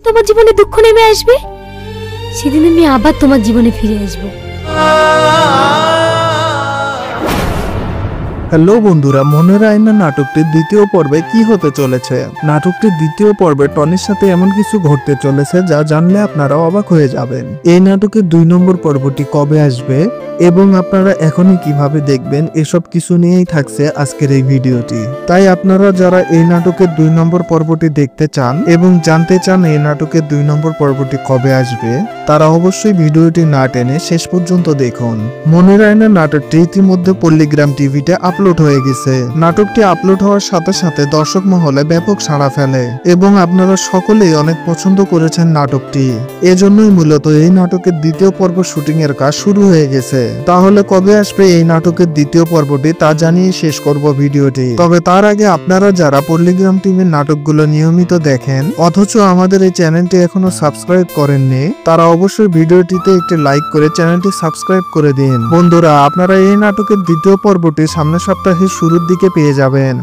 তোমার জীবনে দুঃখ নেমে আসবে, সেদিন আমি আবার তোমার জীবনে ফিরে আসবো। হ্যালো বন্ধুরা, মনের আয়না নাটকটির দ্বিতীয় পর্বে কি হতে চলেছে? নাটকটির দ্বিতীয় পর্বে টনির সাথে এমন কিছু ঘটতে চলেছে যা জানলে আপনারা অবাক হয়ে যাবেন। এই নাটকের 2 নম্বর পর্বটি কবে আসবে এবং আপনারা এখনই কিভাবে দেখবেন, এসব কিছু নিয়েই থাকছে আজকের এই ভিডিওটি। তাই আপনারা যারা এই নাটকের 2 নম্বর পর্বটি দেখতে চান এবং জানতে চান এই নাটকের 2 নম্বর পর্বটি কবে আসবে, তারা অবশ্যই ভিডিওটি না টেনে শেষ পর্যন্ত দেখুন। মনের আয়না নাটকটি ইতিমধ্যে পল্লীগ্রাম টিভিতে আপলোড হয়ে গেছে। নাটকটি আপলোড হওয়ার সাথে সাথে দর্শক মহলে ব্যাপক সাড়া ফেলে এবং আপনারা সকলেই অনেক পছন্দ করেছেন নাটকটি। এজন্যই মূলত এই নাটকের দ্বিতীয় পর্ব শুটিং এর কাজ শুরু হয়ে গেছে। তাহলে কবে আসবে এই নাটকের দ্বিতীয় পর্বটি তা জানিয়ে শেষ করব ভিডিওটি। তবে তার আগে আপনারা যারা পল্লীগ্রাম টিভির নাটকগুলো নিয়মিত দেখেন অথচ আমাদের এই চ্যানেলটি এখনো সাবস্ক্রাইব করেননি, তারা অবশ্যই ভিডিওটিতে একটি লাইক করে চ্যানেলটি সাবস্ক্রাইব করে দিন। বন্ধুরা, আপনারা এই নাটকের দ্বিতীয় পর্বটি সামনের সপ্তাহের শুরুর দিকে পেয়ে যাবেন।